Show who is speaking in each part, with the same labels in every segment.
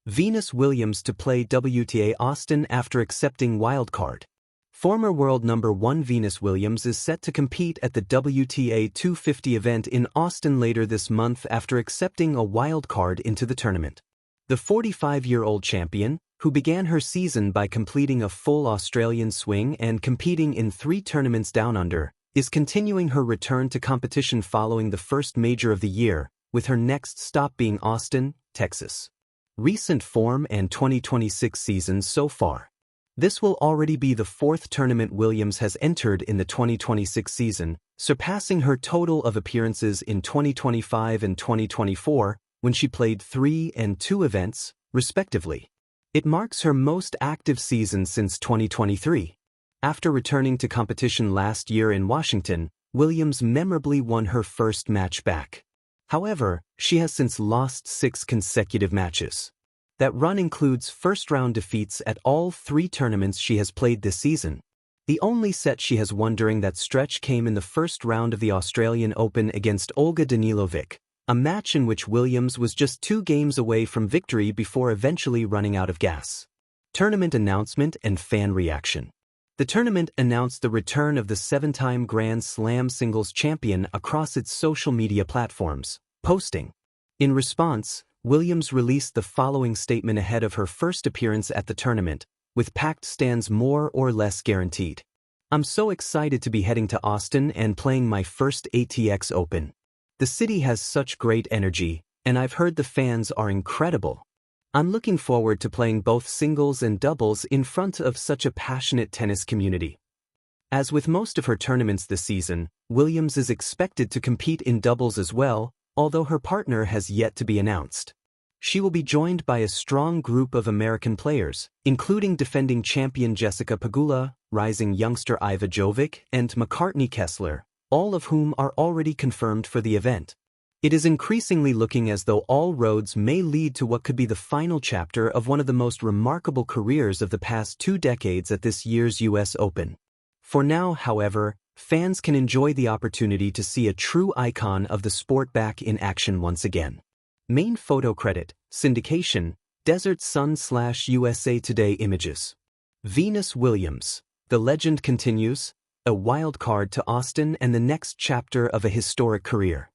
Speaker 1: Venus Williams to play WTA Austin after accepting wildcard. Former world number 1 Venus Williams is set to compete at the WTA 250 event in Austin later this month after accepting a wildcard into the tournament. The 45-year-old champion, who began her season by completing a full Australian swing and competing in 3 tournaments down under, is continuing her return to competition following the first major of the year, with her next stop being Austin, Texas. Recent form and 2026 seasons so far. This will already be the 4th tournament Williams has entered in the 2026 season, surpassing her total of appearances in 2025 and 2024, when she played 3 and 2 events, respectively. It marks her most active season since 2023. After returning to competition last year in Washington, Williams memorably won her first match back. However, she has since lost 6 consecutive matches. That run includes first-round defeats at all 3 tournaments she has played this season. The only set she has won during that stretch came in the first round of the Australian Open against Olga Danilovic, a match in which Williams was just 2 games away from victory before eventually running out of gas. Tournament announcement and fan reaction. The tournament announced the return of the 7-time Grand Slam singles champion across its social media platforms, posting. In response, Williams released the following statement ahead of her first appearance at the tournament, with packed stands more or less guaranteed. "I'm so excited to be heading to Austin and playing my first ATX Open. The city has such great energy, and I've heard the fans are incredible. I'm looking forward to playing both singles and doubles in front of such a passionate tennis community." As with most of her tournaments this season, Williams is expected to compete in doubles as well, although her partner has yet to be announced. She will be joined by a strong group of American players, including defending champion Jessica Pegula, rising youngster Iva Jovic, and McCartney Kessler, all of whom are already confirmed for the event. It is increasingly looking as though all roads may lead to what could be the final chapter of one of the most remarkable careers of the past 2 decades at this year's US Open. For now, however, fans can enjoy the opportunity to see a true icon of the sport back in action once again. Main photo credit, syndication, Desert Sun/USA Today Images. Venus Williams. The legend continues, a wild card to Austin and the next chapter of a historic career.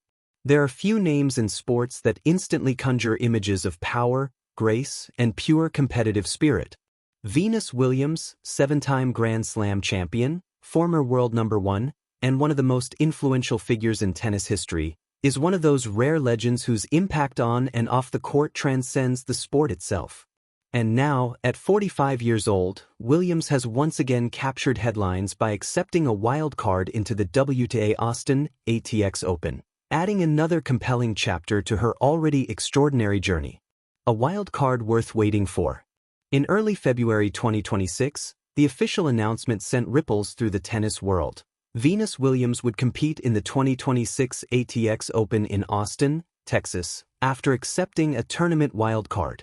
Speaker 1: There are few names in sports that instantly conjure images of power, grace, and pure competitive spirit. Venus Williams, 7-time Grand Slam champion, former world number 1, and one of the most influential figures in tennis history, is one of those rare legends whose impact on and off the court transcends the sport itself. And now, at 45 years old, Williams has once again captured headlines by accepting a wild card into the WTA Austin ATX Open, adding another compelling chapter to her already extraordinary journey. A wild card worth waiting for. In early February 2026, the official announcement sent ripples through the tennis world. Venus Williams would compete in the 2026 ATX Open in Austin, Texas, after accepting a tournament wildcard.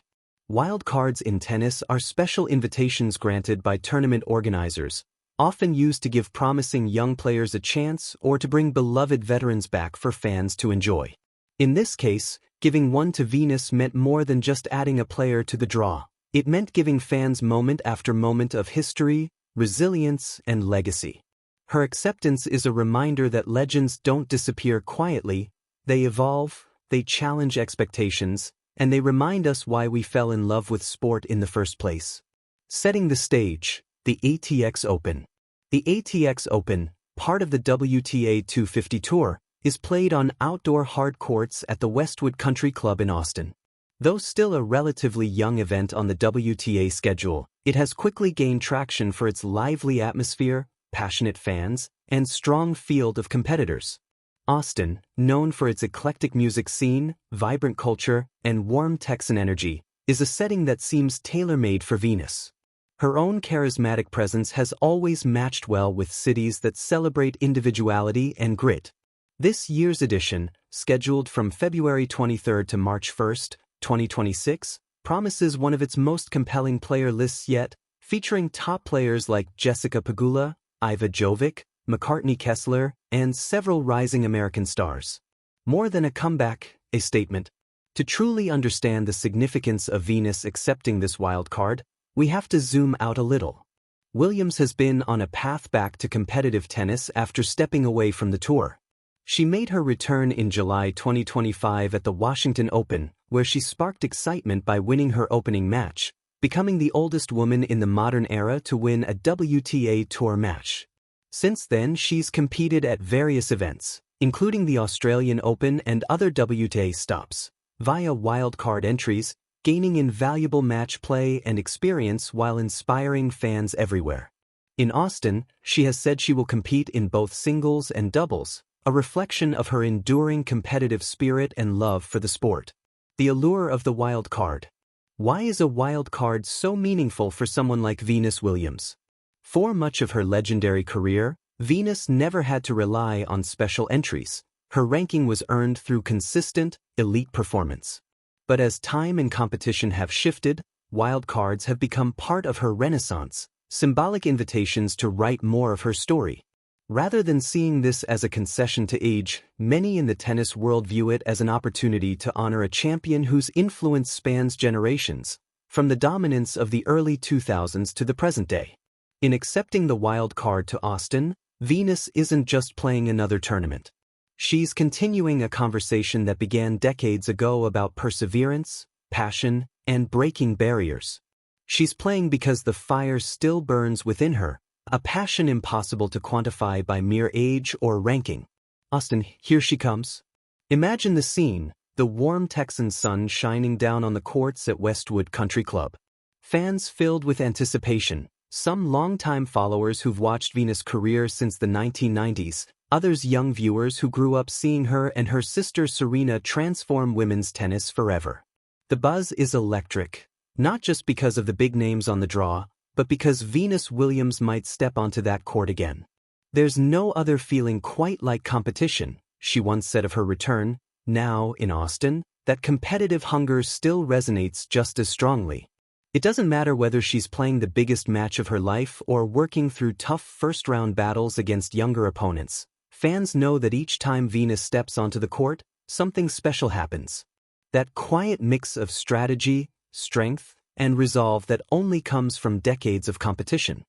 Speaker 1: Wildcards in tennis are special invitations granted by tournament organizers, often used to give promising young players a chance or to bring beloved veterans back for fans to enjoy. In this case, giving one to Venus meant more than just adding a player to the draw. It meant giving fans moment after moment of history, resilience, and legacy. Her acceptance is a reminder that legends don't disappear quietly, they evolve, they challenge expectations, and they remind us why we fell in love with sport in the first place. Setting the stage, the ATX Open. The ATX Open, part of the WTA 250 Tour, is played on outdoor hard courts at the Westwood Country Club in Austin. Though still a relatively young event on the WTA schedule, it has quickly gained traction for its lively atmosphere, passionate fans, and strong field of competitors. Austin, known for its eclectic music scene, vibrant culture, and warm Texan energy, is a setting that seems tailor-made for Venus. Her own charismatic presence has always matched well with cities that celebrate individuality and grit. This year's edition, scheduled from February 23 to March 1, 2026, promises one of its most compelling player lists yet, featuring top players like Jessica Pegula, Iva Jovic, McCartney Kessler, and several rising American stars. More than a comeback, a statement. To truly understand the significance of Venus accepting this wild card, we have to zoom out a little. Williams has been on a path back to competitive tennis after stepping away from the tour. She made her return in July 2025 at the Washington Open, where she sparked excitement by winning her opening match, becoming the oldest woman in the modern era to win a WTA Tour match. Since then, she's competed at various events, including the Australian Open and other WTA stops, via wildcard entries, gaining invaluable match play and experience while inspiring fans everywhere. In Austin, she has said she will compete in both singles and doubles, a reflection of her enduring competitive spirit and love for the sport. The allure of the wild card. Why is a wild card so meaningful for someone like Venus Williams? For much of her legendary career, Venus never had to rely on special entries. Her ranking was earned through consistent, elite performance. But as time and competition have shifted, wild cards have become part of her renaissance, symbolic invitations to write more of her story. Rather than seeing this as a concession to age, many in the tennis world view it as an opportunity to honor a champion whose influence spans generations, from the dominance of the early 2000s to the present day. In accepting the wild card to Austin, Venus isn't just playing another tournament. She's continuing a conversation that began decades ago about perseverance, passion, and breaking barriers. She's playing because the fire still burns within her, a passion impossible to quantify by mere age or ranking. Austin, here she comes. Imagine the scene, the warm Texan sun shining down on the courts at Westwood Country Club. Fans filled with anticipation, some longtime followers who've watched Venus' career since the 1990s, others young viewers who grew up seeing her and her sister Serena transform women's tennis forever. The buzz is electric, not just because of the big names on the draw, but because Venus Williams might step onto that court again. There's no other feeling quite like competition, she once said of her return. Now, in Austin, that competitive hunger still resonates just as strongly. It doesn't matter whether she's playing the biggest match of her life or working through tough first-round battles against younger opponents. Fans know that each time Venus steps onto the court, something special happens. That quiet mix of strategy, strength, and resolve that only comes from decades of competition.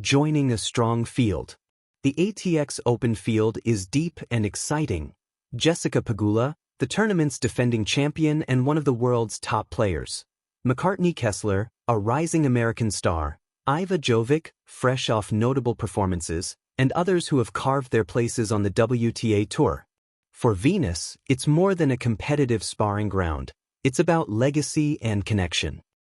Speaker 1: Joining a strong field. The ATX Open field is deep and exciting. Jessica Pegula, the tournament's defending champion and one of the world's top players. McCartney Kessler, a rising American star. Iva Jovic, fresh off notable performances, and others who have carved their places on the WTA Tour. For Venus, it's more than a competitive sparring ground. It's about legacy and connection.